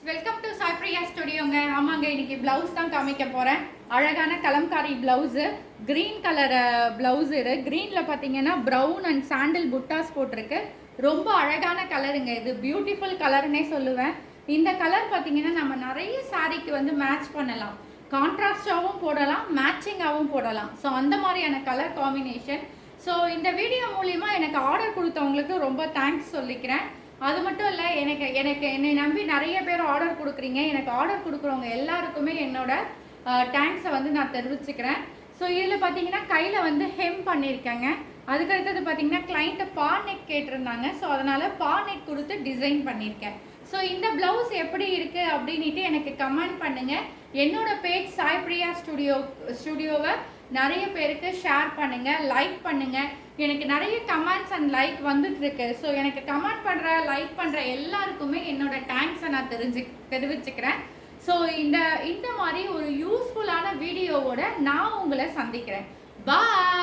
Welcome to Saipriya ஸ்டுடியோங்க. ஆமாங்க, இன்னைக்கு blouse தான் காமிக்க போகிறேன். அழகான Kalamkari blouse, green colour blouse. இது க்ரீனில் பார்த்தீங்கன்னா ப்ரௌன் அண்ட் சாண்டில் புட்டாஸ் போட்டிருக்கு. ரொம்ப அழகான கலருங்க. இது பியூட்டிஃபுல் கலர்னே சொல்லுவேன். இந்த கலர் பார்த்தீங்கன்னா நம்ம நிறைய சாரீக்கு வந்து மேட்ச் பண்ணலாம். கான்ட்ராஸ்டாகவும் போடலாம், மேட்சிங்காகவும் போடலாம். ஸோ அந்த மாதிரியான கலர் காம்பினேஷன். ஸோ இந்த வீடியோ மூலிமா எனக்கு ஆர்டர் கொடுத்தவங்களுக்கு ரொம்ப தேங்க்ஸ் சொல்லிக்கிறேன். அது மட்டும் இல்லை, என்னை நம்பி நிறைய பேர் ஆர்டர் கொடுக்குறீங்க. எனக்கு ஆர்டர் கொடுக்குறவங்க எல்லாருக்குமே என்னோட தேங்க்ஸை வந்து நான் தெரிவிச்சுக்கிறேன். ஸோ இதில் பார்த்தீங்கன்னா கையில் வந்து ஹெம் பண்ணியிருக்கேங்க. அதுக்கடுத்தது பார்த்தீங்கன்னா கிளைண்ட்டை பா நெக் கேட்டிருந்தாங்க. ஸோ அதனால் பா நெக் கொடுத்து டிசைன் பண்ணியிருக்கேன். ஸோ இந்த ப்ளவுஸ் எப்படி இருக்குது அப்படின்ட்டு எனக்கு கமெண்ட் பண்ணுங்கள். என்னோட பேஜ் சாய்ப்ரியா ஸ்டுடியோவை நிறைய பேருக்கு ஷேர் பண்ணுங்கள், லைக் பண்ணுங்கள். எனக்கு நிறைய கமெண்ட்ஸ் அண்ட் லைக் வந்துட்டுருக்கு. ஸோ எனக்கு கமெண்ட் பண்ணுற, லைக் பண்ணுற எல்லாருக்குமே என்னோட தேங்க்ஸை நான் தெரிவிச்சுக்கிறேன். ஸோ இந்த மாதிரி ஒரு யூஸ்ஃபுல்லான வீடியோவோட நான் உங்களை சந்திக்கிறேன். பாய்.